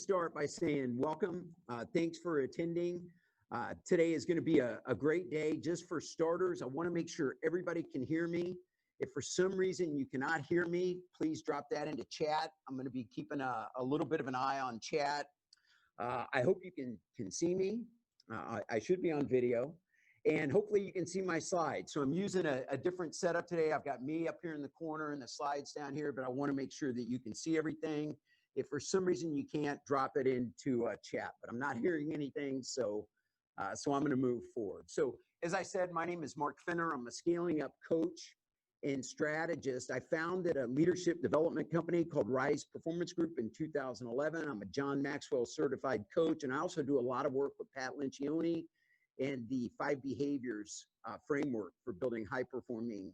start by saying welcome. Thanks for attending. Today is going to be a great day. Just for starters, I want to make sure everybody can hear me. If for some reason you cannot hear me, please drop that into chat. I'm going to be keeping a little bit of an eye on chat. I hope you can see me. I should be on video. And hopefully you can see my slides. So I'm using a different setup today. I've got me up here in the corner and the slides down here, but I want to make sure that you can see everything. If for some reason you can't, drop it into chat, but I'm not hearing anything, so I'm going to move forward. So as I said, my name is Mark Fenner. I'm a scaling up coach and strategist. I founded a leadership development company called Rise Performance Group in 2011. I'm a John Maxwell certified coach, and I also do a lot of work with Pat Lencioni and the 5 behaviors framework for building high-performing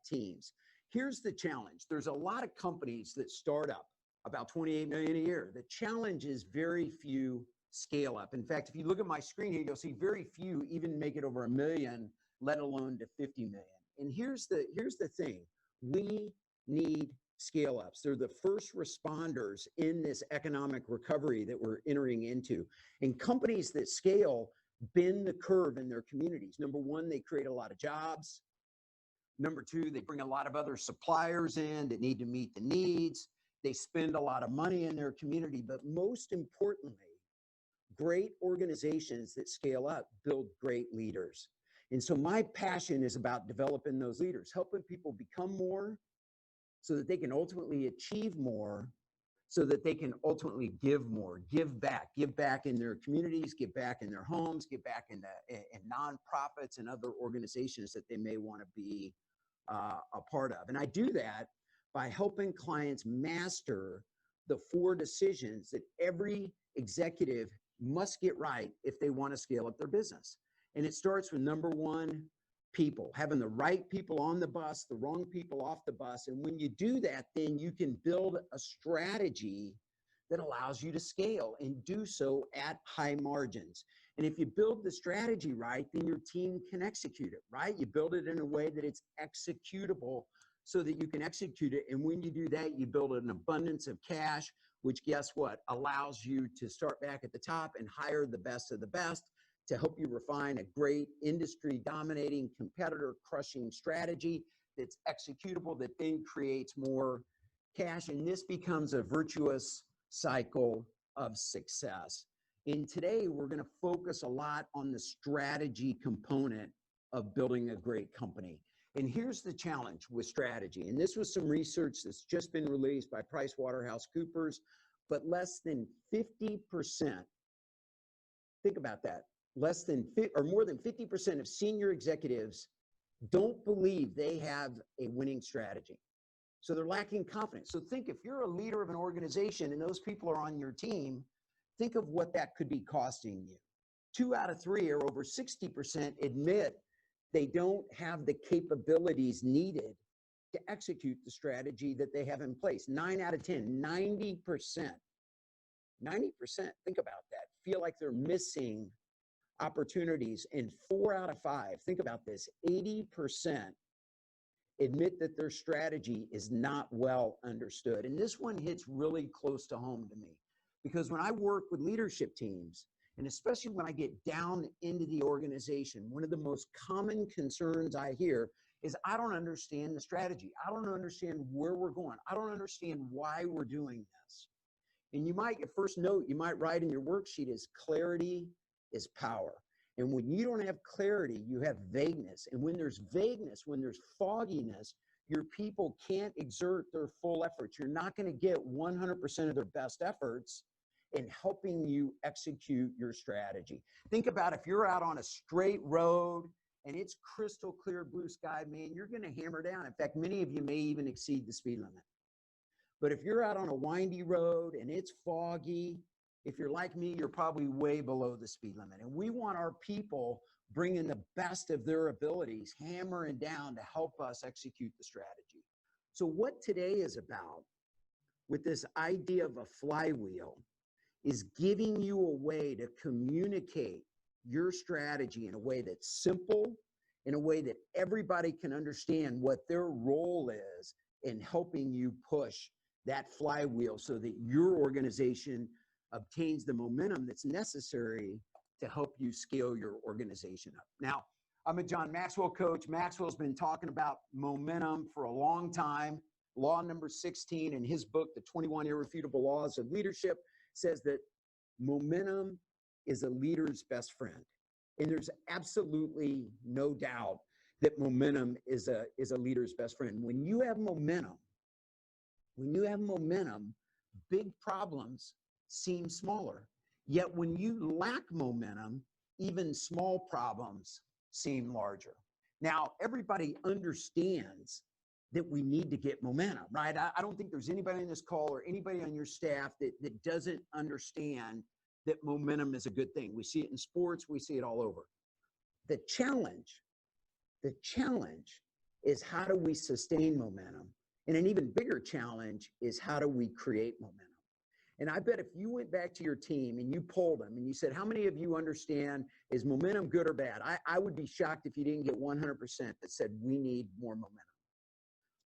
teams. Here's the challenge. There's a lot of companies that start up, about 28 million a year. The challenge is very few scale up. In fact, if you look at my screen here, you'll see very few even make it over 1 million, let alone to 50 million. And here's the thing. We need scale ups. They're the first responders in this economic recovery that we're entering into. And companies that scale bend the curve in their communities. Number one, they create a lot of jobs. Number two, they bring a lot of other suppliers in that need to meet the needs. They spend a lot of money in their community, but most importantly, great organizations that scale up build great leaders. And so my passion is about developing those leaders, helping people become more so that they can ultimately achieve more, so that they can ultimately give more, give back in their communities, give back in their homes, give back in nonprofits and other organizations that they may want to be a part of. And I do that by helping clients master the 4 decisions that every executive must get right if they want to scale up their business. And it starts with number 1, people, having the right people on the bus, the wrong people off the bus. And when you do that, then you can build a strategy that allows you to scale and do so at high margins. And if you build the strategy right, then your team can execute it, right? You build it in a way that it's executable so that you can execute it. And when you do that, you build an abundance of cash, which guess what? Allows you to start back at the top and hire the best of the best to help you refine a great industry dominating competitor crushing strategy that's executable, that then creates more cash. And this becomes a virtuous cycle of success. And today we're going to focus a lot on the strategy component of building a great company. And here's the challenge with strategy. And this was some research that's just been released by PricewaterhouseCoopers, but less than 50%, think about that, more than 50% of senior executives don't believe they have a winning strategy. So they're lacking confidence. So think, if you're a leader of an organization and those people are on your team, think of what that could be costing you. 2 out of 3, or over 60%, admit they don't have the capabilities needed to execute the strategy that they have in place. 9 out of 10, 90%, think about that, feel like they're missing opportunities. And 4 out of 5, think about this, 80% admit that their strategy is not well understood. And this one hits really close to home to me, because when I work with leadership teams, and especially when I get down into the organization, one of the most common concerns I hear is, I don't understand the strategy. I don't understand where we're going. I don't understand why we're doing this. And you might, your first note you might write in your worksheet is, clarity is power. And when you don't have clarity, you have vagueness. And when there's vagueness, when there's fogginess, your people can't exert their full efforts. You're not going to get 100% of their best efforts in helping you execute your strategy. Think about if you're out on a straight road and it's crystal clear blue sky, man, you're going to hammer down. In fact, many of you may even exceed the speed limit. But if you're out on a windy road and it's foggy, if you're like me, you're probably way below the speed limit. And we want our people bringing the best of their abilities, hammering down to help us execute the strategy. So what today is about, with this idea of a flywheel, is giving you a way to communicate your strategy in a way that's simple, in a way that everybody can understand what their role is in helping you push that flywheel so that your organization obtains the momentum that's necessary to help you scale your organization up. Now, I'm a John Maxwell coach. Maxwell's been talking about momentum for a long time. Law number 16 in his book, The 21 Irrefutable Laws of Leadership, says that momentum is a leader's best friend. And there's absolutely no doubt that momentum is a leader's best friend. When you have momentum, big problems seem smaller. Yet when you lack momentum, even small problems seem larger. Now, everybody understands that we need to get momentum, right? I don't think there's anybody in this call or anybody on your staff that doesn't understand that momentum is a good thing. We see it in sports, we see it all over. The challenge is how do we sustain momentum? And an even bigger challenge is how do we create momentum? And I bet if you went back to your team and you polled them and you said, how many of you understand, is momentum good or bad? I would be shocked if you didn't get 100% that said we need more momentum.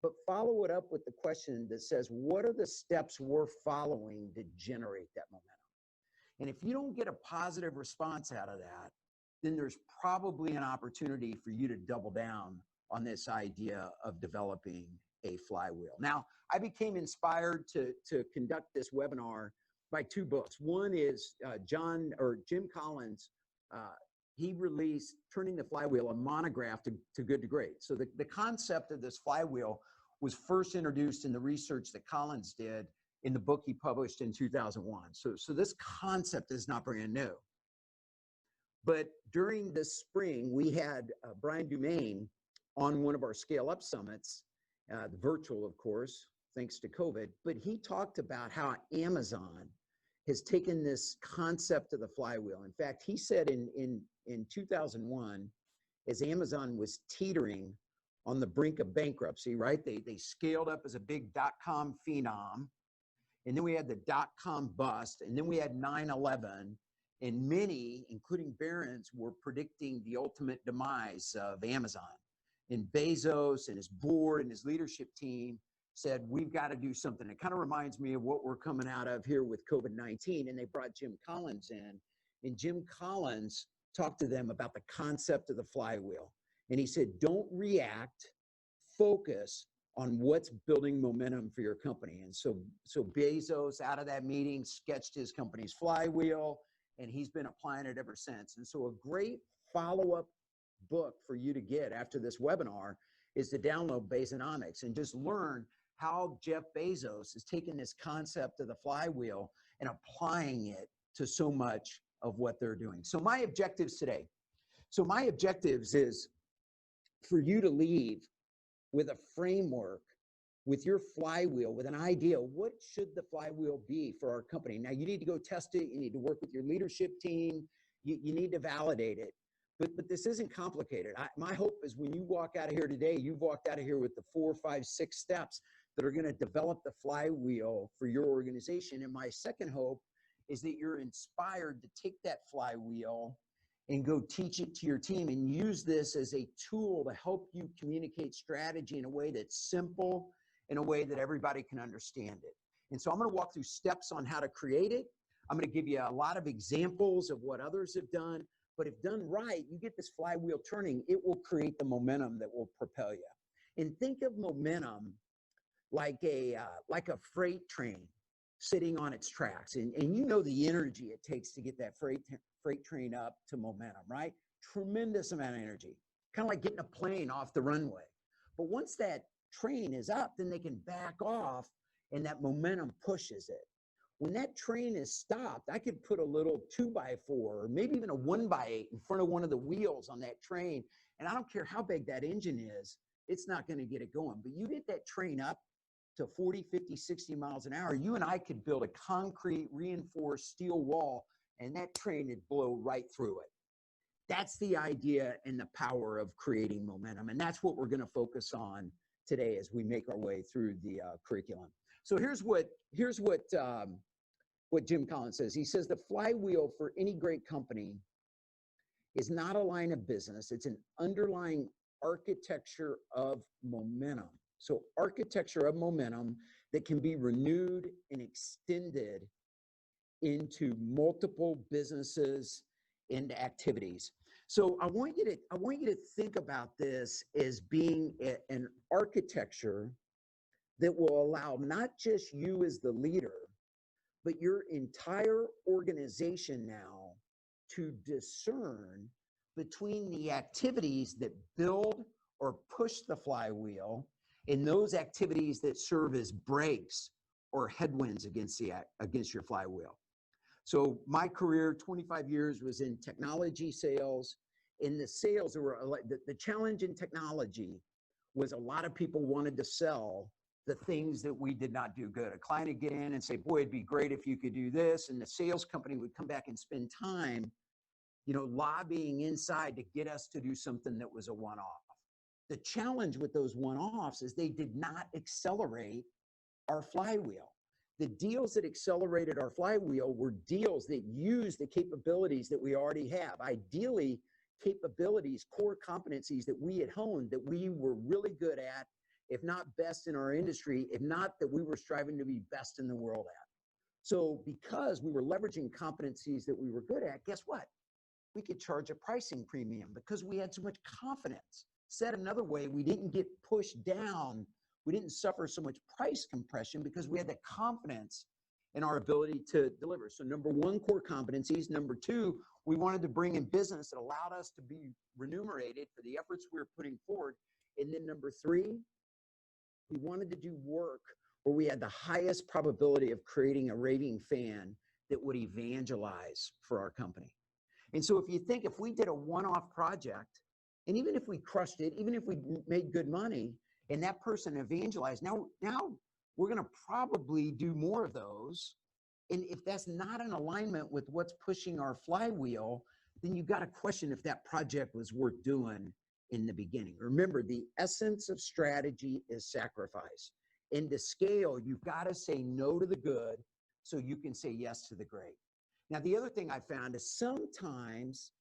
But follow it up with the question that says, what are the steps we're following to generate that momentum? And if you don't get a positive response out of that, then there's probably an opportunity for you to double down on this idea of developing a flywheel. Now, I became inspired to conduct this webinar by two books. One is Jim Collins. He released Turning the Flywheel, a monograph to Good to Great. So the concept of this flywheel was first introduced in the research that Collins did in the book he published in 2001. So this concept is not brand new. But during the spring, we had Brian Dumaine on one of our Scale Up Summits, the virtual, of course, thanks to COVID. But he talked about how Amazon has taken this concept of the flywheel. In fact, he said in 2001, as Amazon was teetering on the brink of bankruptcy, right? They scaled up as a big dot-com phenom. And then we had the dot-com bust. And then we had 9/11. And many, including Barron's, were predicting the ultimate demise of Amazon. And Bezos and his board and his leadership team said, we've got to do something. It kind of reminds me of what we're coming out of here with COVID-19. And they brought Jim Collins in. And Jim Collins talked to them about the concept of the flywheel. And he said, don't react, focus on what's building momentum for your company. And so Bezos, out of that meeting, sketched his company's flywheel, and he's been applying it ever since. And so a great follow-up book for you to get after this webinar is to download Bezonomics and just learn how Jeff Bezos is taking this concept of the flywheel and applying it to so much of what they're doing. So my objectives today. So my objectives is for you to leave with a framework, with your flywheel, with an idea, what should the flywheel be for our company? Now, you need to go test it. You need to work with your leadership team. You need to validate it. But this isn't complicated. My hope is when you walk out of here today, you've walked out of here with the 4, 5, 6 steps that are going to develop the flywheel for your organization. And my second hope is that you're inspired to take that flywheel and go teach it to your team and use this as a tool to help you communicate strategy in a way that's simple, in a way that everybody can understand it. And so I'm going to walk through steps on how to create it. I'm going to give you a lot of examples of what others have done. But if done right, you get this flywheel turning, it will create the momentum that will propel you. And think of momentum like a freight train sitting on its tracks. And you know the energy it takes to get that freight train up to momentum, right? Tremendous amount of energy. Kind of like getting a plane off the runway. But once that train is up, then they can back off and that momentum pushes it. When that train is stopped, I could put a little 2x4 or maybe even a 1x8 in front of one of the wheels on that train. And I don't care how big that engine is, it's not going to get it going. But you get that train up to 40, 50, 60 miles an hour, you and I could build a concrete reinforced steel wall and that train would blow right through it. That's the idea and the power of creating momentum. And that's what we're going to focus on today as we make our way through the curriculum. So here's what Jim Collins says. He says the flywheel for any great company is not a line of business. It's an underlying architecture of momentum. So architecture of momentum that can be renewed and extended into multiple businesses and activities. So I want you to think about this as being an architecture that will allow not just you as the leader, but your entire organization now to discern between the activities that build or push the flywheel and those activities that serve as brakes or headwinds against your flywheel. So my career, 25 years, was in technology sales. In the sales, the challenge in technology was a lot of people wanted to sell the things that we did not do good. A client would get in and say, boy, it'd be great if you could do this. And the sales company would come back and spend time, lobbying inside to get us to do something that was a one-off. The challenge with those one-offs is they did not accelerate our flywheel. The deals that accelerated our flywheel were deals that used the capabilities that we already have. Ideally, capabilities, core competencies that we had honed, that we were really good at, if not best in our industry, if not that we were striving to be best in the world at. So because we were leveraging competencies that we were good at, guess what? We could charge a pricing premium because we had so much confidence. Said another way, we didn't get pushed down. We didn't suffer so much price compression because we had the confidence in our ability to deliver. So number one, core competencies. Number two, we wanted to bring in business that allowed us to be remunerated for the efforts we were putting forward. And then number three, we wanted to do work where we had the highest probability of creating a raving fan that would evangelize for our company. And so if we did a one-off project, and even if we crushed it, even if we made good money, and that person evangelized, now we're going to probably do more of those. And if that's not in alignment with what's pushing our flywheel, then you've got to question if that project was worth doing in the beginning. Remember, the essence of strategy is sacrifice. And to scale, you've got to say no to the good so you can say yes to the great. Now, the other thing I found is sometimes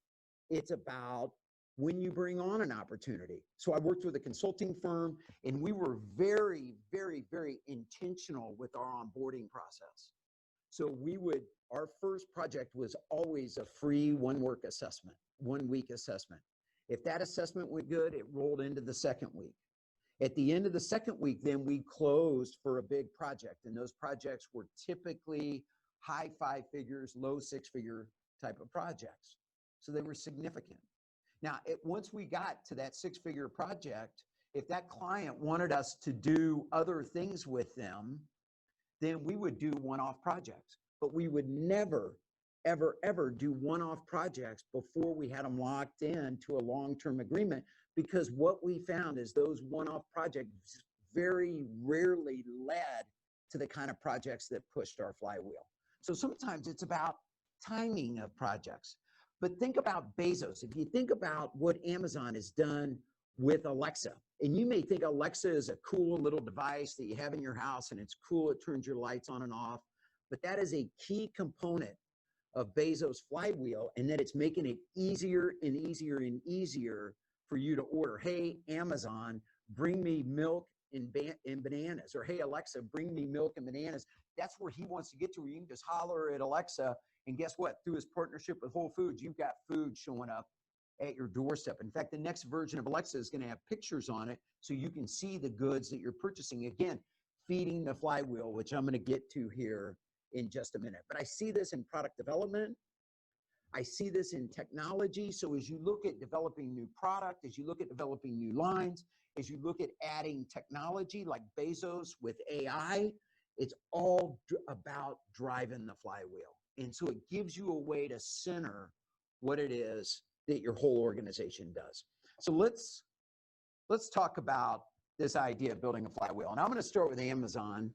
it's about when you bring on an opportunity. So I worked with a consulting firm, and we were very, very, very intentional with our onboarding process. So our first project was always a free one-week assessment. If that assessment went good, it rolled into the second week. At the end of the second week, then we closed for a big project. And those projects were typically high 5 figures, low 6-figure type of projects. So they were significant. Now, once we got to that 6-figure project, if that client wanted us to do other things with them, then we would do one-off projects. But we would never, ever, ever do one-off projects before we had them locked in to a long-term agreement, because what we found is those one-off projects very rarely led to the kind of projects that pushed our flywheel. So sometimes it's about timing of projects. But think about Bezos. If you think about what Amazon has done with Alexa, and you may think Alexa is a cool little device that you have in your house and it's cool, it turns your lights on and off, but that is a key component of Bezos' flywheel, and that it's making it easier and easier and easier for you to order. Hey, Amazon, bring me milk and bananas. Or hey, Alexa, bring me milk and bananas. That's where he wants to get to, where you can just holler at Alexa, and guess what? Through his partnership with Whole Foods, you've got food showing up at your doorstep. In fact, the next version of Alexa is going to have pictures on it so you can see the goods that you're purchasing. Again, feeding the flywheel, which I'm going to get to here in just a minute. But I see this in product development. I see this in technology. So as you look at developing new product, as you look at developing new lines, as you look at adding technology like Bezos with AI, it's all about driving the flywheel. And so it gives you a way to center what it is that your whole organization does. So let's talk about this idea of building a flywheel. And I'm going to start with Amazon.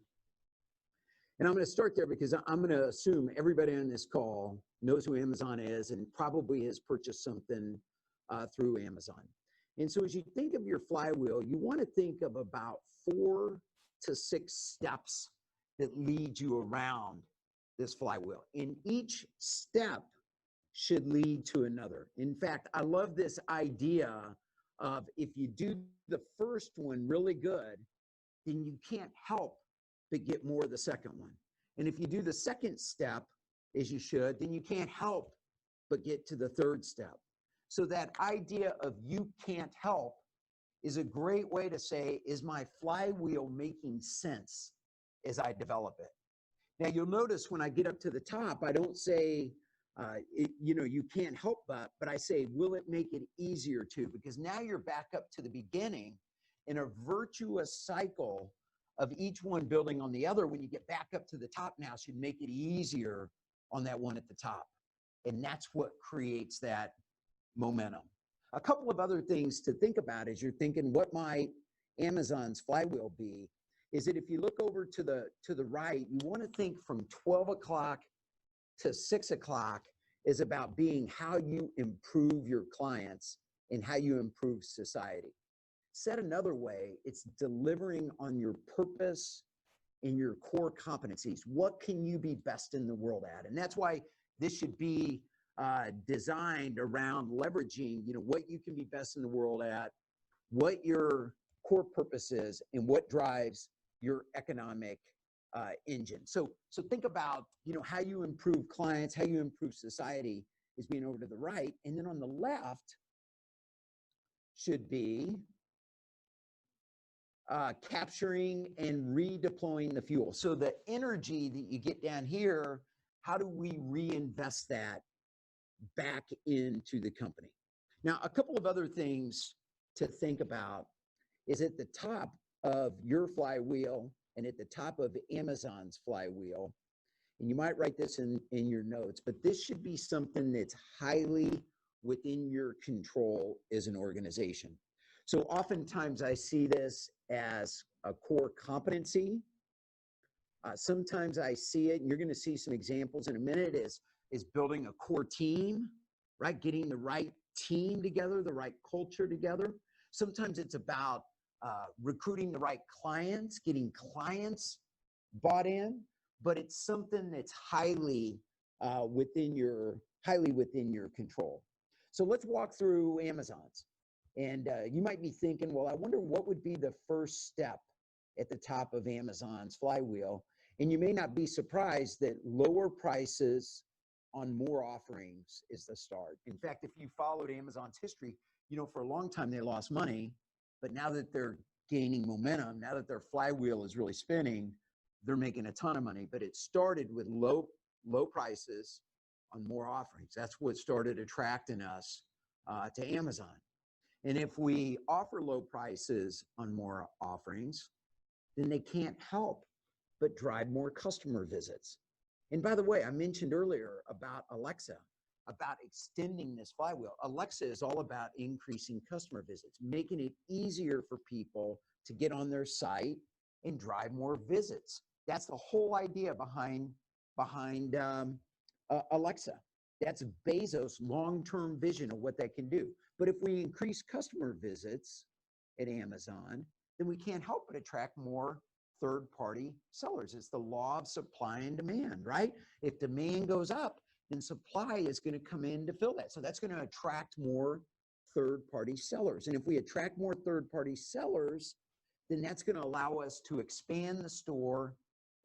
And I'm going to start there because I'm going to assume everybody on this call knows who Amazon is and probably has purchased something through Amazon. And so as you think of your flywheel, you want to think of about 4 to 6 steps that lead you around this flywheel. And each step should lead to another. In fact, I love this idea of if you do the first one really good, then you can't help but get more of the second one. And if you do the second step as you should, then you can't help but get to the third step. So that idea of you can't help is a great way to say, is my flywheel making sense as I develop it? Now, you'll notice when I get up to the top, I don't say, you can't help but I say, will it make it easier to? Because now you're back up to the beginning in a virtuous cycle of each one building on the other. When you get back up to the top now, should make it easier on that one at the top. And that's what creates that momentum. A couple of other things to think about as you're thinking, what might Amazon's flywheel be, is that if you look over to the right, you want to think from 12 o'clock to 6 o'clock is about being how you improve your clients and how you improve society. Said another way, it's delivering on your purpose and your core competencies. What can you be best in the world at? And that's why this should be designed around leveraging, what you can be best in the world at, what your core purpose is, and what drives your economic engine. So think about, how you improve clients, how you improve society is being over to the right. And then on the left should be capturing and redeploying the fuel. So the energy that you get down here, how do we reinvest that back into the company? Now, a couple of other things to think about is at the top of your flywheel and at the top of Amazon's flywheel, and you might write this in your notes, but this should be something that's highly within your control as an organization. So oftentimes I see this as a core competency. Sometimes I see it, and you're going to see some examples in a minute, is building a core team, right? Getting the right team together, the right culture together. Sometimes it's about recruiting the right clients, getting clients bought in, but it's something that's highly within your control. So let's walk through Amazon's. And you might be thinking, well, I wonder what would be the first step at the top of Amazon's flywheel. And you may not be surprised that lower prices on more offerings is the start. In fact, if you followed Amazon's history, for a long time they lost money, but now that they're gaining momentum, now that their flywheel is really spinning, they're making a ton of money. But it started with low prices on more offerings. That's what started attracting us to Amazon. And if we offer low prices on more offerings, then they can't help but drive more customer visits. And by the way, I mentioned earlier about Alexa, about extending this flywheel. Alexa is all about increasing customer visits, making it easier for people to get on their site and drive more visits. That's the whole idea behind Alexa. That's Bezos' long-term vision of what that can do. But if we increase customer visits at Amazon, then we can't help but attract more third-party sellers. It's the law of supply and demand, right? If demand goes up, then supply is going to come in to fill that. So that's going to attract more third-party sellers. And if we attract more third-party sellers, then that's going to allow us to expand the store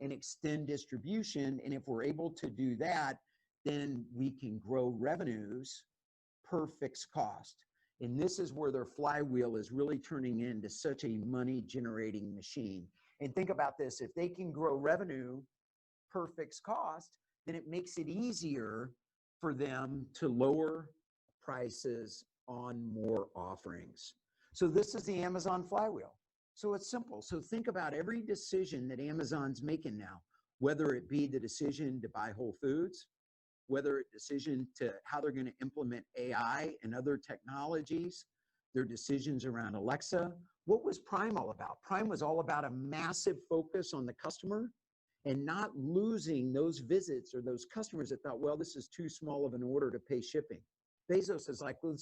and extend distribution. And if we're able to do that, then we can grow revenues per fixed cost. And this is where their flywheel is really turning into such a money-generating machine. And think about this, if they can grow revenue per fixed cost, then it makes it easier for them to lower prices on more offerings. So this is the Amazon flywheel. So it's simple. So think about every decision that Amazon's making now, whether it be the decision to buy Whole Foods, whether a decision to how they're going to implement AI and other technologies, their decisions around Alexa. What was Prime all about? Prime was all about a massive focus on the customer and not losing those visits or those customers that thought, well, this is too small of an order to pay shipping. Bezos is like, well,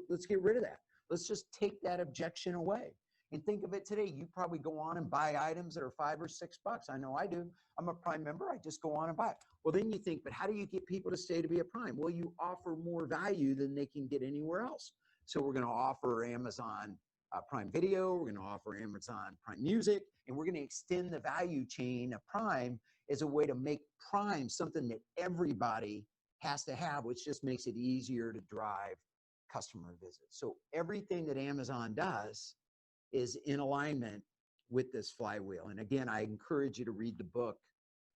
let's get rid of that. Let's just take that objection away. And think of it today. You probably go on and buy items that are $5 or $6. I know I do. I'm a Prime member. I just go on and buy it. Well, then you think, but how do you get people to stay to be a Prime? Well, you offer more value than they can get anywhere else. So we're going to offer Amazon Prime Video, we're going to offer Amazon Prime Music, and we're going to extend the value chain of Prime as a way to make Prime something that everybody has to have, which just makes it easier to drive customer visits. So everything that Amazon does is in alignment with this flywheel. And again, I encourage you to read the book,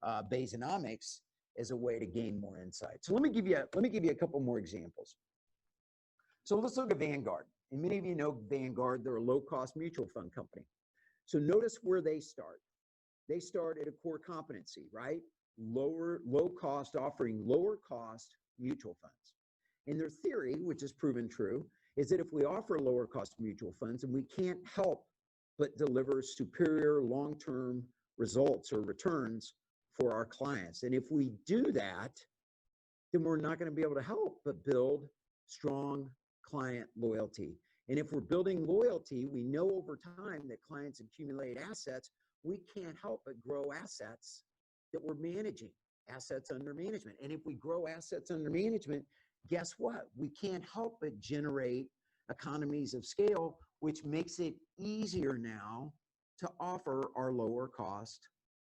Basenomics, as a way to gain more insight. So let me give you a couple more examples. So let's look at Vanguard. And many of you know Vanguard, they're a low-cost mutual fund company. So notice where they start. They start at a core competency, right? Low cost, offering lower cost mutual funds. And their theory, which is proven true, is that if we offer lower cost mutual funds, and we can't help but deliver superior long-term results or returns for our clients. And if we do that, then we're not going to be able to help but build strong client loyalty. And if we're building loyalty, we know over time that clients accumulate assets. We can't help but grow assets that we're managing, assets under management. And if we grow assets under management, guess what? We can't help but generate economies of scale, which makes it easier now to offer our lower cost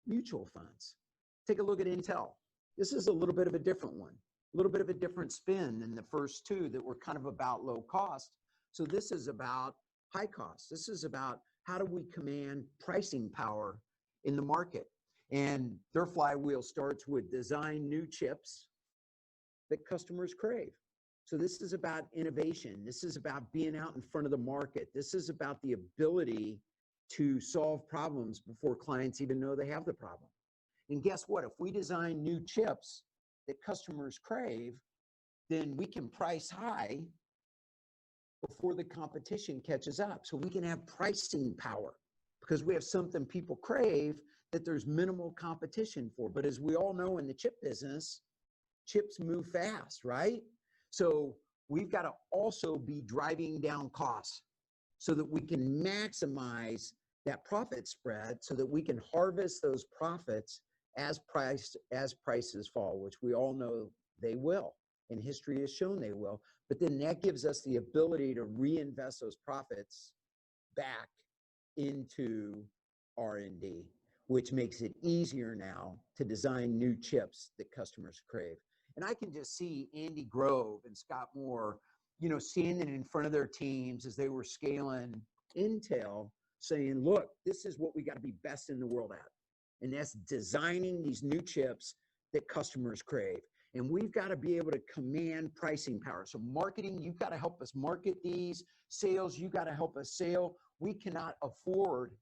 mutual funds. Take a look at Intel. This is a little bit of a different one, a little bit of a different spin than the first two that were kind of about low cost. So this is about high cost. This is about how do we command pricing power in the market? And their flywheel starts with design new chips that customers crave. So this is about innovation. This is about being out in front of the market. This is about the ability to solve problems before clients even know they have the problem. And guess what? If we design new chips that customers crave, then we can price high before the competition catches up. So we can have pricing power because we have something people crave that there's minimal competition for. But as we all know in the chip business, chips move fast, right? So we've got to also be driving down costs so that we can maximize that profit spread so that we can harvest those profits as prices fall, which we all know they will, and history has shown they will. But then that gives us the ability to reinvest those profits back into R&D, which makes it easier now to design new chips that customers crave. And I can just see Andy Grove and Scott Moore, you know, standing in front of their teams as they were scaling Intel, saying, look, this is what we got to be best in the world at. And that's designing these new chips that customers crave. And we've got to be able to command pricing power. So marketing, you've got to help us market these. Sales, you got to help us sell. We cannot afford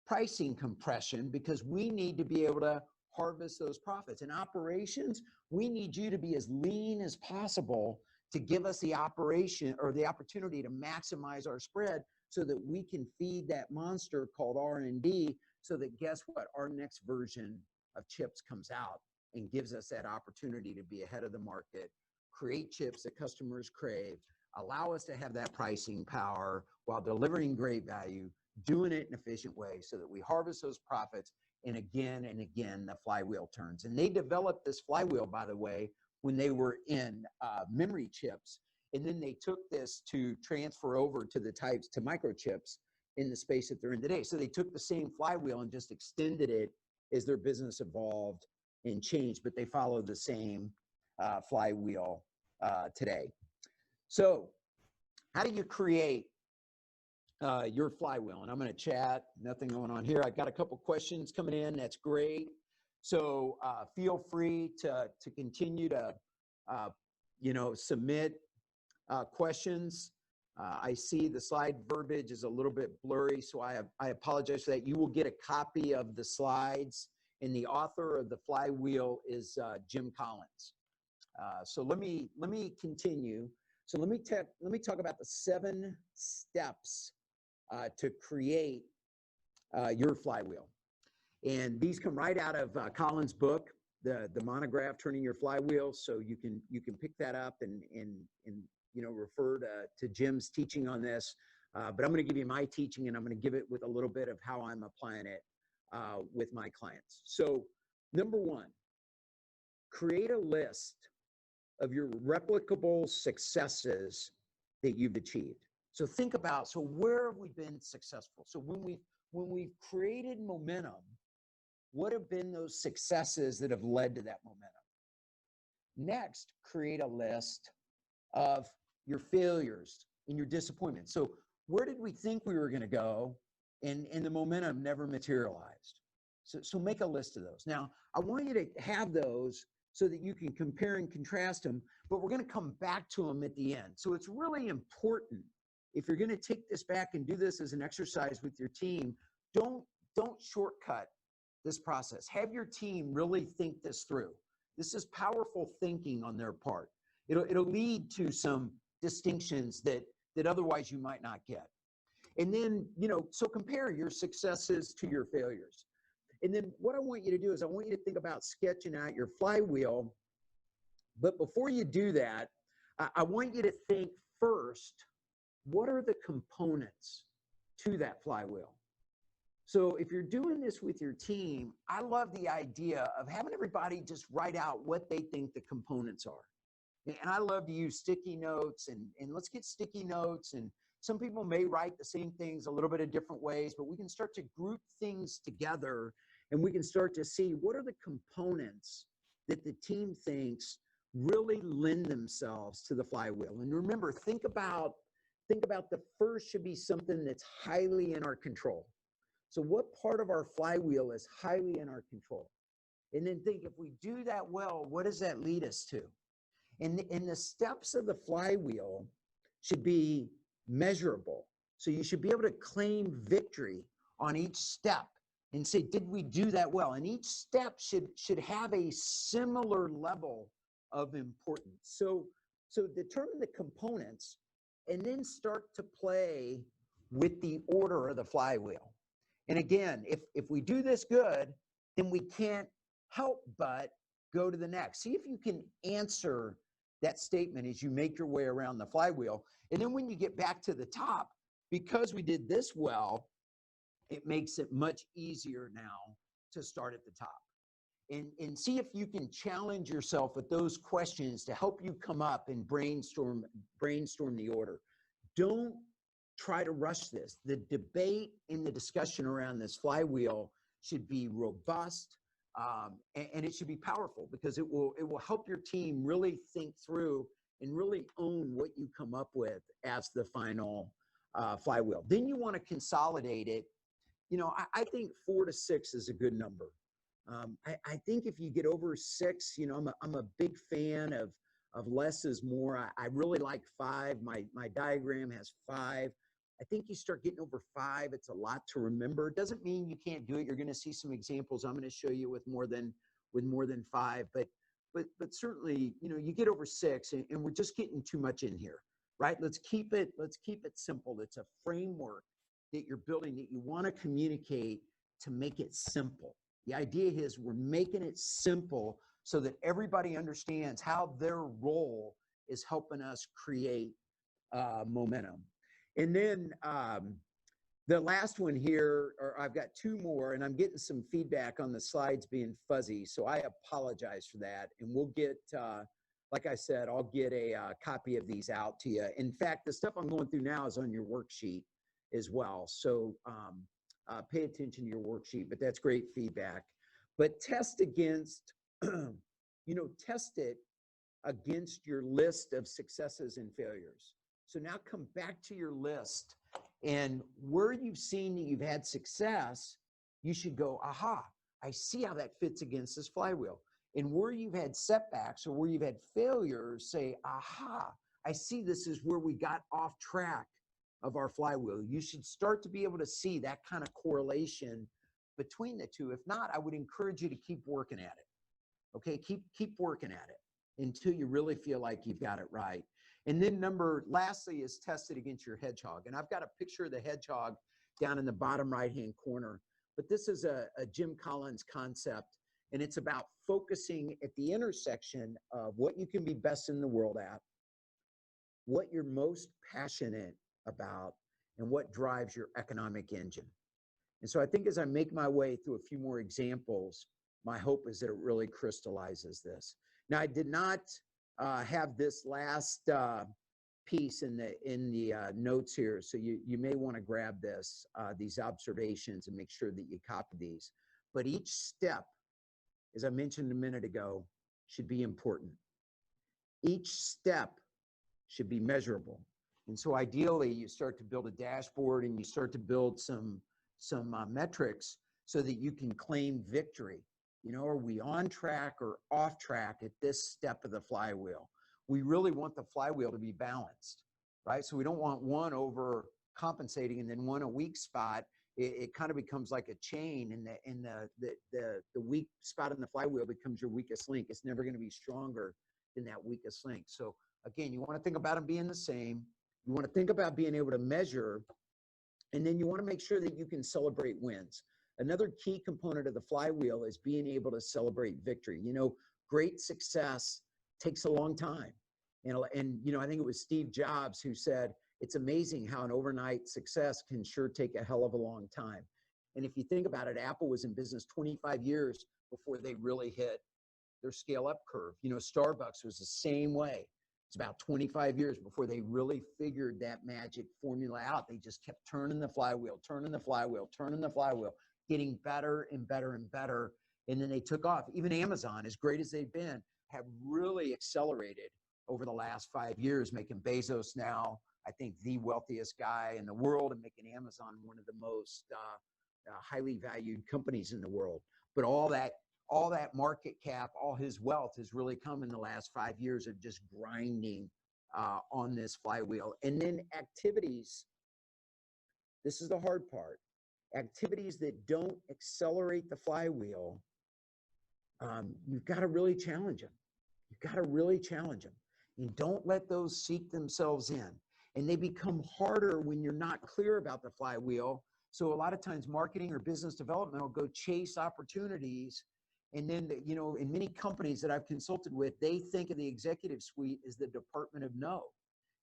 pricing compression because we need to be able to harvest those profits. In operations, we need you to be as lean as possible to give us the operation or the opportunity to maximize our spread so that we can feed that monster called R&D so that guess what? Our next version of chips comes out and gives us that opportunity to be ahead of the market, create chips that customers crave, allow us to have that pricing power while delivering great value, doing it in an efficient way so that we harvest those profits. And again, the flywheel turns. And they developed this flywheel, by the way, when they were in memory chips. And then they took this to transfer over to the types, to microchips in the space that they're in today. So they took the same flywheel and just extended it as their business evolved and changed, but they followed the same flywheel today. So how do you create your flywheel? And I'm going to chat, nothing going on here. I've got a couple questions coming in. That's great. So feel free to continue to, submit questions. I see the slide verbiage is a little bit blurry, so I apologize for that. You will get a copy of the slides, and the author of the flywheel is Jim Collins. So let me continue. So let me talk about the 7 steps to create your flywheel. And these come right out of Collins' book, the monograph, Turning Your Flywheel. So you can pick that up and refer to Jim's teaching on this. But I'm going to give you my teaching, and I'm going to give it with a little bit of how I'm applying it with my clients. So number 1, create a list of your replicable successes that you've achieved. So think about, so where have we been successful? So when we've created momentum, what have been those successes that have led to that momentum? Next, create a list of your failures and your disappointments. So where did we think we were going to go and the momentum never materialized? So make a list of those. Now, I want you to have those so that you can compare and contrast them, but we're going to come back to them at the end. So it's really important, if you're going to take this back and do this as an exercise with your team, don't shortcut this process. Have your team really think this through. This is powerful thinking on their part. It'll lead to some distinctions that otherwise you might not get. And then, so compare your successes to your failures. And then what I want you to do is I want you to think about sketching out your flywheel. But before you do that, I want you to think first, what are the components to that flywheel? So if you're doing this with your team, I love the idea of having everybody just write out what they think the components are. And I love to use sticky notes, and let's get sticky notes. And some people may write the same things a little bit of different ways, but we can start to group things together, and we can start to see what are the components that the team thinks really lend themselves to the flywheel. And remember, think about the first should be something that's highly in our control. So what part of our flywheel is highly in our control? And then think, if we do that well, what does that lead us to? And the steps of the flywheel should be measurable. So you should be able to claim victory on each step and say, did we do that well? And each step should have a similar level of importance. So determine the components and then start to play with the order of the flywheel. And again, if we do this good, then we can't help but go to the next. See if you can answer that statement as you make your way around the flywheel. And then when you get back to the top, because we did this well, it makes it much easier now to start at the top. And see if you can challenge yourself with those questions to help you come up and brainstorm the order. Don't try to rush this. The debate and the discussion around this flywheel should be robust, and it should be powerful, because it will help your team really think through and really own what you come up with as the final flywheel. Then you want to consolidate it. I think 4 to 6 is a good number. I think if you get over 6, I'm a big fan of less is more. I really like 5. My diagram has 5. I think you start getting over 5, it's a lot to remember. It doesn't mean you can't do it. You're going to see some examples I'm going to show you with more than 5, but certainly, you get over 6 and we're just getting too much in here, right? Let's keep it simple. It's a framework that you're building that you want to communicate to make it simple. The idea is we're making it simple so that everybody understands how their role is helping us create momentum. And then the last one here, or I've got 2 more, and I'm getting some feedback on the slides being fuzzy, so I apologize for that. And we'll get, like I said, I'll get a copy of these out to you. In fact, the stuff I'm going through now is on your worksheet as well. So pay attention to your worksheet, but that's great feedback. But test against, test it against your list of successes and failures. So now come back to your list, and where you've seen that you've had success, you should go, aha, I see how that fits against this flywheel. And where you've had setbacks or where you've had failures, say, aha, I see this is where we got off track of our flywheel. You should start to be able to see that kind of correlation between the two. If not, I would encourage you to keep working at it. Okay, keep working at it until you really feel like you've got it right. And then lastly is test it against your hedgehog. And I've got a picture of the hedgehog down in the bottom right-hand corner. But this is a Jim Collins concept, and it's about focusing at the intersection of what you can be best in the world at, what you're most passionate about, and what drives your economic engine. And so I think as I make my way through a few more examples, my hope is that it really crystallizes this. Now, I did not have this last piece in the notes here, so you may want to grab this, these observations, and make sure that you copy these. But each step, as I mentioned a minute ago, should be important. Each step should be measurable. And so ideally, you start to build a dashboard and you start to build some metrics so that you can claim victory. You know, are we on track or off track at this step of the flywheel? We really want the flywheel to be balanced, right? So we don't want one over compensating and then one a weak spot. It kind of becomes like a chain, and the weak spot in the flywheel becomes your weakest link. It's never going to be stronger than that weakest link. So again, you want to think about them being the same. You want to think about being able to measure, and then you want to make sure that you can celebrate wins. Another key component of the flywheel is being able to celebrate victory. You know, great success takes a long time. And you know, I think it was Steve Jobs who said, it's amazing how an overnight success can sure take a hell of a long time. And if you think about it, Apple was in business 25 years before they really hit their scale up curve. You know, Starbucks was the same way. It's about 25 years before they really figured that magic formula out. They just kept turning the flywheel, turning the flywheel, turning the flywheel, getting better and better and better. And then they took off. Even Amazon, as great as they've been, have really accelerated over the last 5 years, making Bezos now, I think, the wealthiest guy in the world, and making Amazon one of the most highly valued companies in the world. But all that market cap, all his wealth has really come in the last 5 years of just grinding on this flywheel. And then activities, this is the hard part, activities that don't accelerate the flywheel, you've got to really challenge them. You've got to really challenge them. You don't let those seek themselves in. And they become harder when you're not clear about the flywheel. So a lot of times marketing or business development will go chase opportunities. And then, you know, in many companies that I've consulted with, they think of the executive suite as the department of no.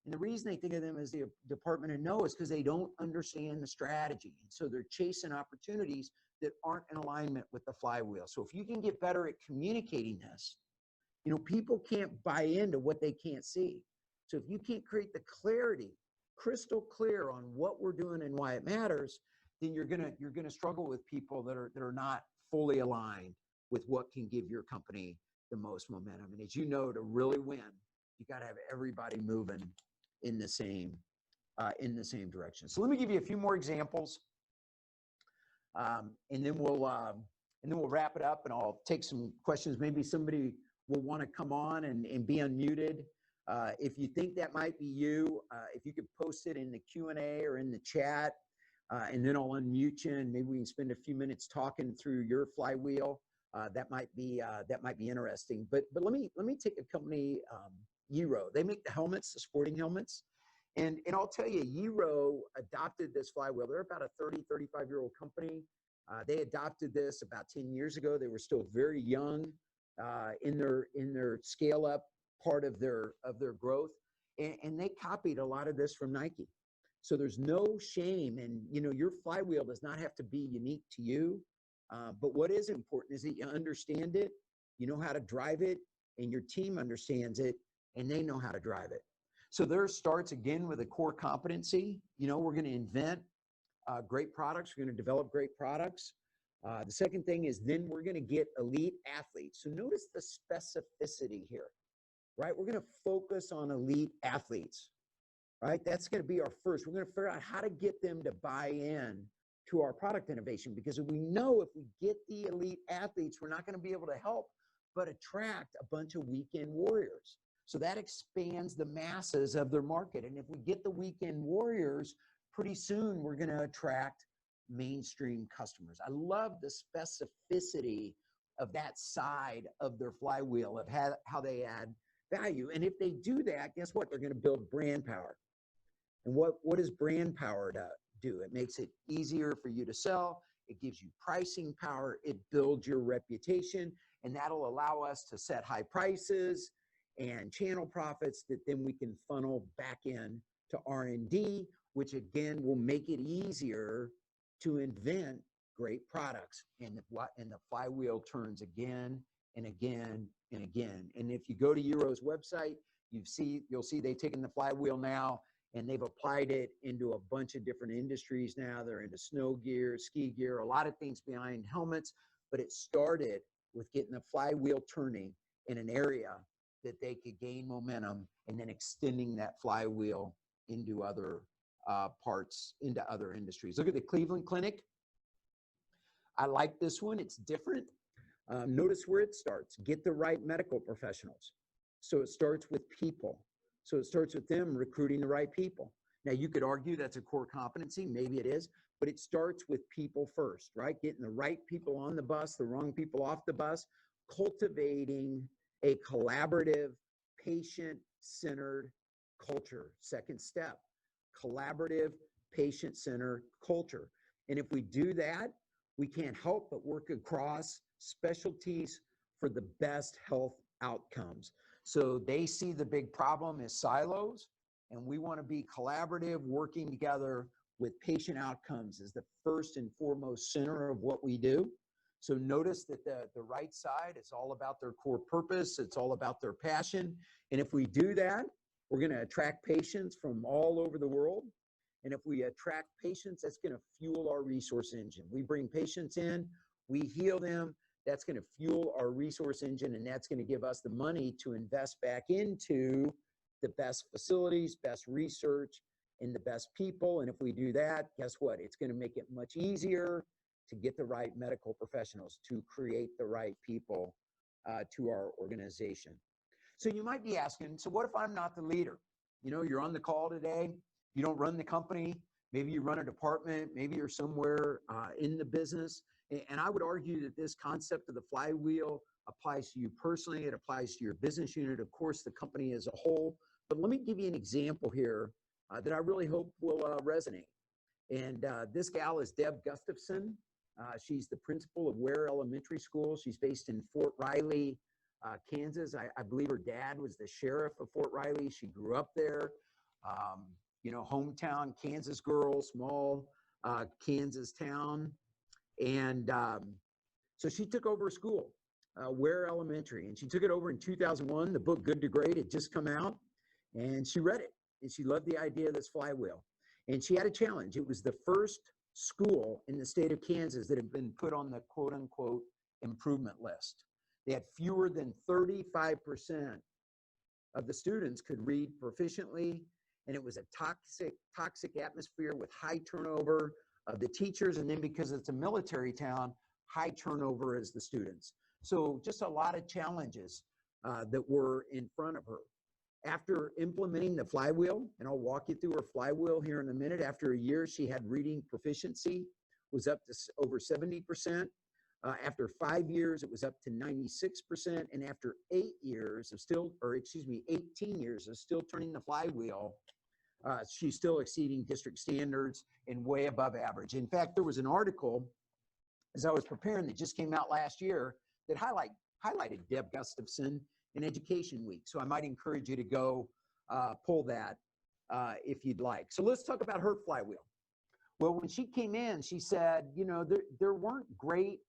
And the reason they think of them as the department of no is because they don't understand the strategy. And so they're chasing opportunities that aren't in alignment with the flywheel. So if you can get better at communicating this, you know, people can't buy into what they can't see. So if you can't create the clarity, crystal clear on what we're doing and why it matters, then you're gonna struggle with people that are not fully aligned with what can give your company the most momentum. And as you know, to really win, you got to have everybody moving in the same direction. So let me give you a few more examples, and then we'll wrap it up, and I'll take some questions. Maybe somebody will want to come on and be unmuted. If you think that might be you, if you could post it in the Q&A or in the chat, and then I'll unmute you, and maybe we can spend a few minutes talking through your flywheel. That might be interesting. But let me take a company, Eero. They make the helmets, the sporting helmets. And I'll tell you, Eero adopted this flywheel. They're about a 35-year-old company. They adopted this about 10 years ago. They were still very young in their scale up part of their growth, and they copied a lot of this from Nike. So there's no shame, and you know, your flywheel does not have to be unique to you. But what is important is that you understand it, you know how to drive it, and your team understands it, and they know how to drive it. So theirs starts again with a core competency. You know, we're going to invent great products. We're going to develop great products. The second thing is then we're going to get elite athletes. So notice the specificity here, right? We're going to focus on elite athletes, right? That's going to be our first. We're going to figure out how to get them to buy in to our product innovation, because we know if we get the elite athletes, we're not going to be able to help but attract a bunch of weekend warriors. So that expands the masses of their market. And if we get the weekend warriors, pretty soon we're going to attract mainstream customers. I love the specificity of that side of their flywheel, of how they add value. And if they do that, guess what? They're going to build brand power. And what does brand power do? It makes it easier for you to sell. It gives you pricing power. It builds your reputation. And that'll allow us to set high prices and channel profits that then we can funnel back in to R&D, which again will make it easier to invent great products. And the flywheel turns again and again and again. And if you go to Eero's website, You'll see they've taken the Flywheel now and they've applied it into a bunch of different industries now. They're into snow gear, ski gear, a lot of things behind helmets, but it started with getting the Flywheel turning in an area that they could gain momentum and then extending that Flywheel into other parts, into other industries. Look at the Cleveland Clinic. I like this one. It's different. Notice where it starts. Get the right medical professionals. So it starts with people. So it starts with them recruiting the right people. Now, you could argue that's a core competency. Maybe it is, but it starts with people first, right? Getting the right people on the bus, the wrong people off the bus, cultivating a collaborative, patient-centered culture. Second step, collaborative, patient-centered culture. And if we do that, we can't help but work across specialties for the best health outcomes. So they see the big problem as silos, and we want to be collaborative, working together with patient outcomes as the first and foremost center of what we do. So notice that the right side is all about their core purpose. It's all about their passion. And if we do that, we're going to attract patients from all over the world. And if we attract patients, that's going to fuel our resource engine. We bring patients in, we heal them. That's going to fuel our resource engine, and that's going to give us the money to invest back into the best facilities, best research, and the best people. And if we do that, guess what? It's going to make it much easier to get the right medical professionals, to create the right people to our organization. So you might be asking, so what if I'm not the leader? You know, you're on the call today, you don't run the company, maybe you run a department, maybe you're somewhere in the business. And I would argue that this concept of the Flywheel applies to you personally. It applies to your business unit, of course, the company as a whole. But let me give you an example here that I really hope will resonate. And this gal is Deb Gustafson. She's the principal of Ware Elementary School. She's based in Fort Riley, Kansas. I believe her dad was the sheriff of Fort Riley. She grew up there. You know, hometown Kansas girl, small Kansas town. And so she took over school, Ware Elementary, and she took it over in 2001. The book Good to Great had just come out, and she read it, and she loved the idea of this Flywheel. And she had a challenge. It was the first school in the state of Kansas that had been put on the quote-unquote improvement list. They had fewer than 35% of the students could read proficiently, and it was a toxic atmosphere with high turnover of the teachers, and then because it's a military town, high turnover as the students. So just a lot of challenges that were in front of her. After implementing the Flywheel, and I'll walk you through her Flywheel here in a minute, after a year, she had reading proficiency, was up to over 70%. After 5 years, it was up to 96%. And after 18 years of still turning the Flywheel, she's still exceeding district standards and way above average. In fact, there was an article as I was preparing that just came out last year that highlighted Deb Gustafson in Education Week. So I might encourage you to go pull that if you'd like. So let's talk about her Flywheel. Well, when she came in, she said, you know, there weren't great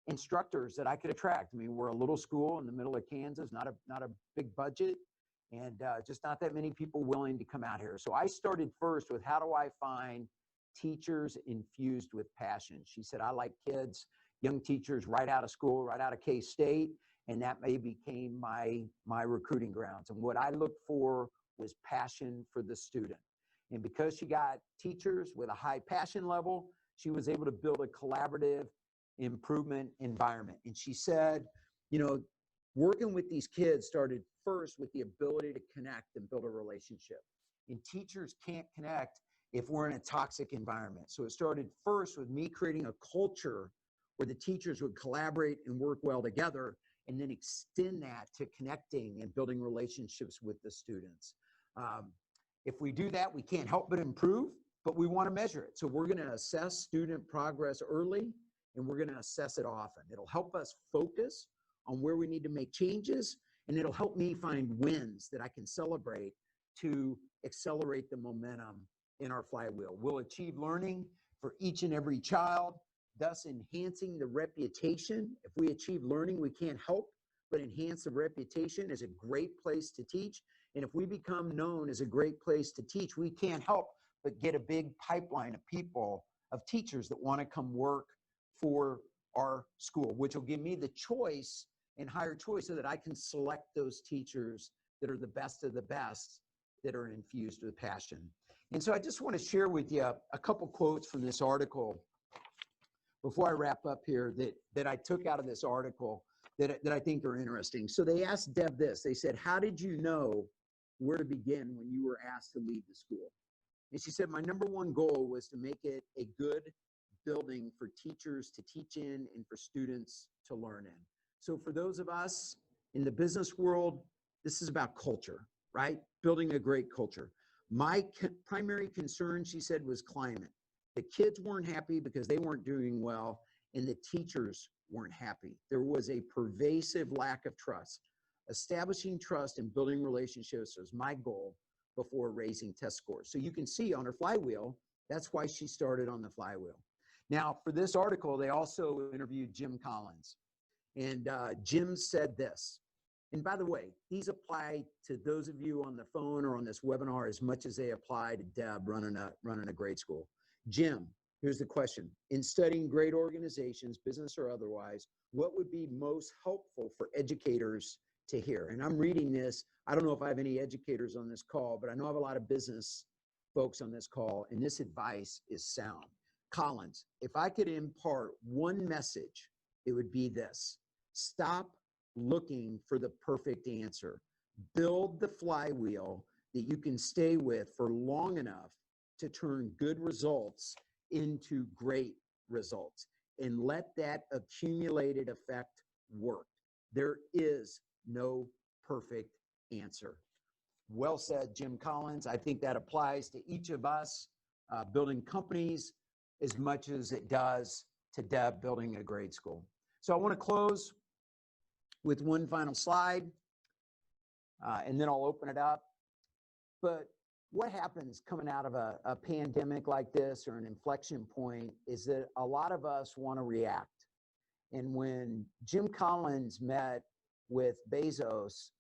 instructors that I could attract. I mean, we're a little school in the middle of Kansas, not a big budget. And just not that many people willing to come out here. So I started first with how do I find teachers infused with passion? She said, I like kids, young teachers right out of school, right out of K-State. And that became my recruiting grounds. And what I looked for was passion for the student. And because she got teachers with a high passion level, she was able to build a collaborative improvement environment. And she said, you know, working with these kids started first with the ability to connect and build a relationship. And teachers can't connect if we're in a toxic environment. So it started first with me creating a culture where the teachers would collaborate and work well together, and then extend that to connecting and building relationships with the students. If we do that, we can't help but improve, but we want to measure it. So we're going to assess student progress early, and we're going to assess it often. It'll help us focus on where we need to make changes, and it'll help me find wins that I can celebrate to accelerate the momentum in our Flywheel. We'll achieve learning for each and every child, thus enhancing the reputation. If we achieve learning, we can't help but enhance the reputation as a great place to teach. And if we become known as a great place to teach, we can't help but get a big pipeline of people, of teachers that want to come work for our school, which will give me the choice and higher choice so that I can select those teachers that are the best of the best, that are infused with passion. And so I just want to share with you a couple quotes from this article before I wrap up here that I took out of this article that I think are interesting. So they asked Deb this. They said, how did you know where to begin when you were asked to lead the school? And she said, my number one goal was to make it a good building for teachers to teach in and for students to learn in. So for those of us in the business world, this is about culture, right? Building a great culture. My primary concern, she said, was climate. The kids weren't happy because they weren't doing well, and the teachers weren't happy. There was a pervasive lack of trust. Establishing trust and building relationships was my goal before raising test scores. So you can see on her flywheel, that's why she started on the flywheel. Now, for this article, they also interviewed Jim Collins. And Jim said this. And by the way, these apply to those of you on the phone or on this webinar as much as they apply to Deb running a grade school. Jim, here's the question. In studying great organizations, business or otherwise, what would be most helpful for educators to hear? And I'm reading this. I don't know if I have any educators on this call, but I know I have a lot of business folks on this call, and this advice is sound. Collins, if I could impart one message, it would be this. Stop looking for the perfect answer. Build the flywheel that you can stay with for long enough to turn good results into great results, and let that accumulated effect work. There is no perfect answer. Well said, Jim Collins. I think that applies to each of us building companies as much as it does to Deb building a grade school. So I want to close with one final slide, and then I'll open it up. But what happens coming out of a pandemic like this or an inflection point is that a lot of us want to react. And when Jim Collins met with Bezos,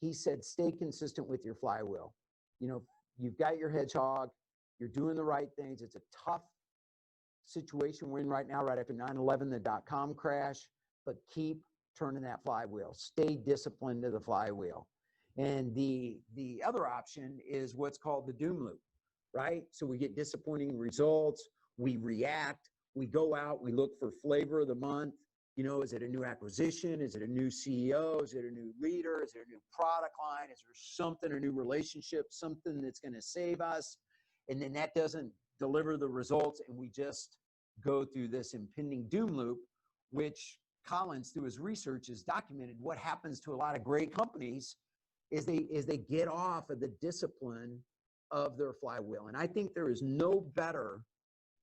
he said, stay consistent with your flywheel. You know, you've got your hedgehog, you're doing the right things. It's a tough situation we're in right now, right after 9/11, the dot-com crash, but keep turning that flywheel. Stay disciplined to the flywheel. And the other option is what's called the doom loop, right? So we get disappointing results, we react, we go out, we look for flavor of the month. You know, is it a new acquisition? Is it a new CEO? Is it a new leader? Is it a new product line? Is there something, a new relationship, something that's going to save us? And then that doesn't deliver the results, and we just go through this impending doom loop, which Collins, through his research, has documented what happens to a lot of great companies is they get off of the discipline of their flywheel. And I think there is no better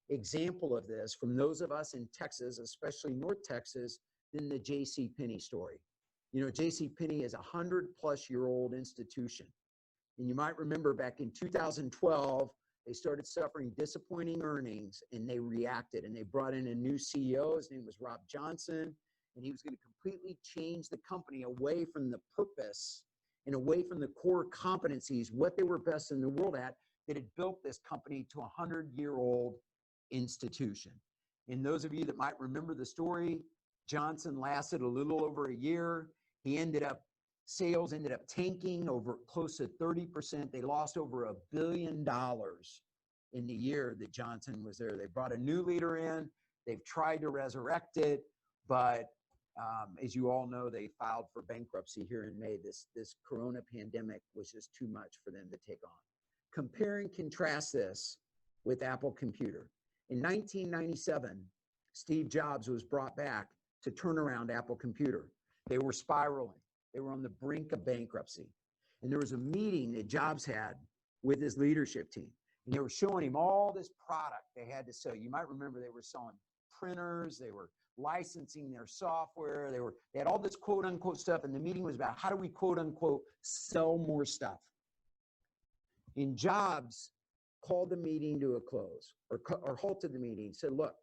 example of this from those of us in Texas, especially North Texas, than the J.C. Penney story. You know, J.C. Penney is a 100-plus-year-old institution. And you might remember back in 2012, they started suffering disappointing earnings, and they reacted, and they brought in a new CEO. His name was Rob Johnson, and he was going to completely change the company away from the purpose and away from the core competencies, what they were best in the world at, that had built this company to a 100-year-old institution. And those of you that might remember the story, Johnson lasted a little over a year. Sales ended up tanking over close to 30%. They lost over $1 billion in the year that Johnson was there. They brought a new leader in. They've tried to resurrect it, but as you all know, they filed for bankruptcy here in May. This corona pandemic was just too much for them to take on. Compare and contrast this with Apple Computer. In 1997, Steve Jobs was brought back to turn around Apple Computer. They were spiraling. They were on the brink of bankruptcy. And there was a meeting that Jobs had with his leadership team. And they were showing him all this product they had to sell. You might remember they were selling printers. They were licensing their software. They had all this quote unquote stuff. And the meeting was about how do we quote unquote sell more stuff? And Jobs called the meeting to a close or halted the meeting. He said, look,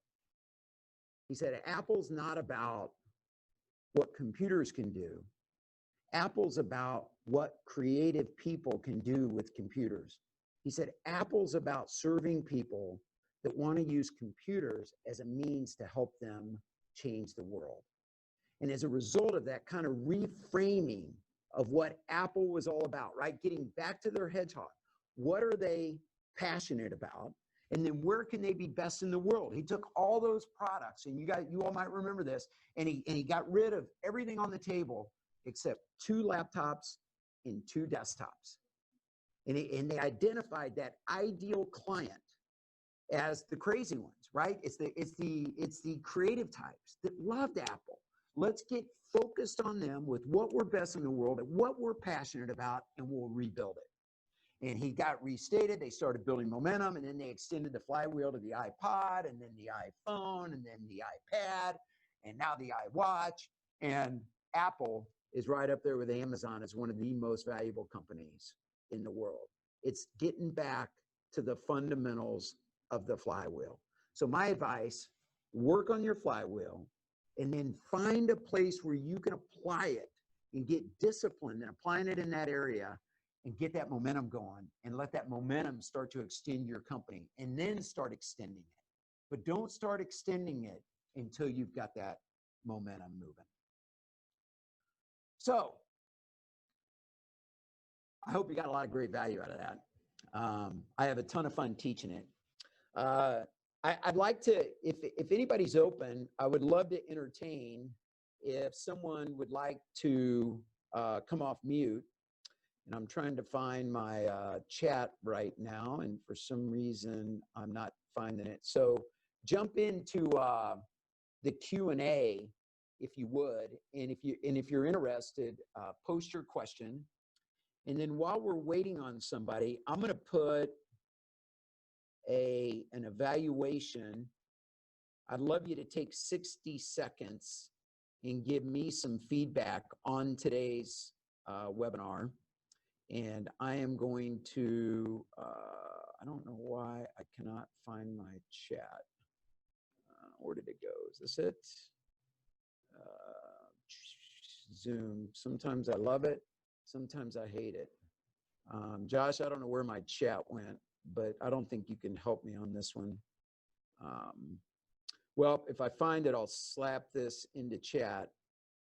he said, Apple's not about what computers can do. Apple's about what creative people can do with computers. He said, Apple's about serving people that want to use computers as a means to help them change the world. And as a result of that kind of reframing of what Apple was all about, right? Getting back to their hedgehog. What are they passionate about? And then where can they be best in the world? He took all those products, and you all might remember this, and he got rid of everything on the table except 2 laptops and 2 desktops. And they identified that ideal client as the crazy ones, right? It's the creative types that loved Apple. Let's get focused on them with what we're best in the world and what we're passionate about, and we'll rebuild it. And he got restated. They started building momentum, and then they extended the flywheel to the iPod, and then the iPhone, and then the iPad, and now the iWatch. And Apple is right up there with Amazon as one of the most valuable companies in the world. It's getting back to the fundamentals of the flywheel. So my advice, work on your flywheel, and then find a place where you can apply it and get disciplined in applying it in that area and get that momentum going, and let that momentum start to extend your company, and then start extending it. But don't start extending it until you've got that momentum moving. So I hope you got a lot of great value out of that. I have a ton of fun teaching it. I'd like to, if anybody's open, I would love to entertain if someone would like to come off mute. And I'm trying to find my chat right now, and for some reason I'm not finding it. So jump into the Q&A if you would, and if you're interested, post your question. And then while we're waiting on somebody, I'm going to put an evaluation. I'd love you to take 60 seconds and give me some feedback on today's webinar. And I am going to, I don't know why I cannot find my chat. Where did it go? Is this it? Zoom. Sometimes I love it. Sometimes I hate it. Josh, I don't know where my chat went, but I don't think you can help me on this one. Well, if I find it, I'll slap this into chat.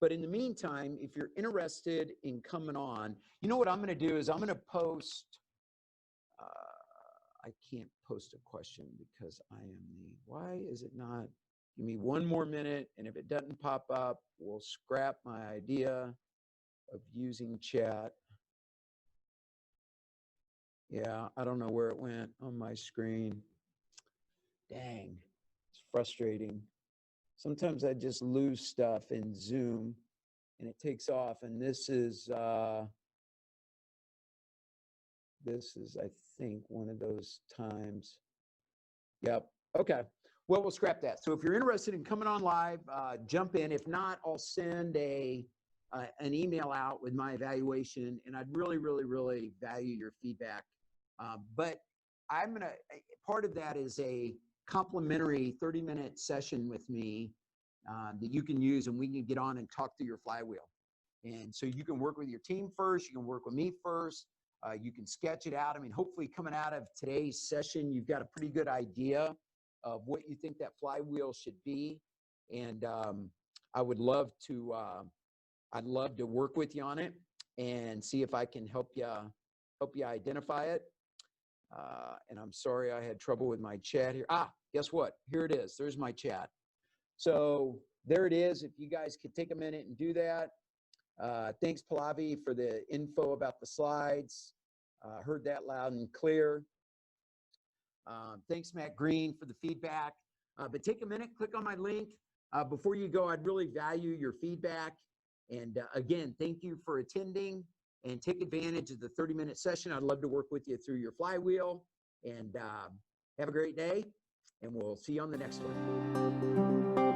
But in the meantime, if you're interested in coming on, you know what I'm going to do is I'm going to post, I can't post a question because I am why is it not? Give me one more minute, and if it doesn't pop up, we'll scrap my idea of using chat. Yeah, I don't know where it went on my screen. Dang, it's frustrating. Sometimes I just lose stuff in Zoom and it takes off. And this is I think, one of those times. Yep. Okay. Well, we'll scrap that. So if you're interested in coming on live, jump in. If not, I'll send an email out with my evaluation, and I'd really, really, really value your feedback. But part of that is a complimentary 30-minute session with me that you can use, and we can get on and talk through your flywheel. And so you can work with your team first, you can work with me first, you can sketch it out. I mean, hopefully coming out of today's session, you've got a pretty good idea of what you think that flywheel should be. And I would love to, I'd love to work with you on it and see if I can help you identify it. And I'm sorry I had trouble with my chat here. Guess what? Here it is. There's my chat. So there it is. If you guys could take a minute and do that. Thanks, Pallavi, for the info about the slides. Heard that loud and clear. Thanks, Matt Green, for the feedback. But take a minute, click on my link. Before you go, I'd really value your feedback. And again, thank you for attending, and take advantage of the 30-minute session. I'd love to work with you through your flywheel. And have a great day, and we'll see you on the next one.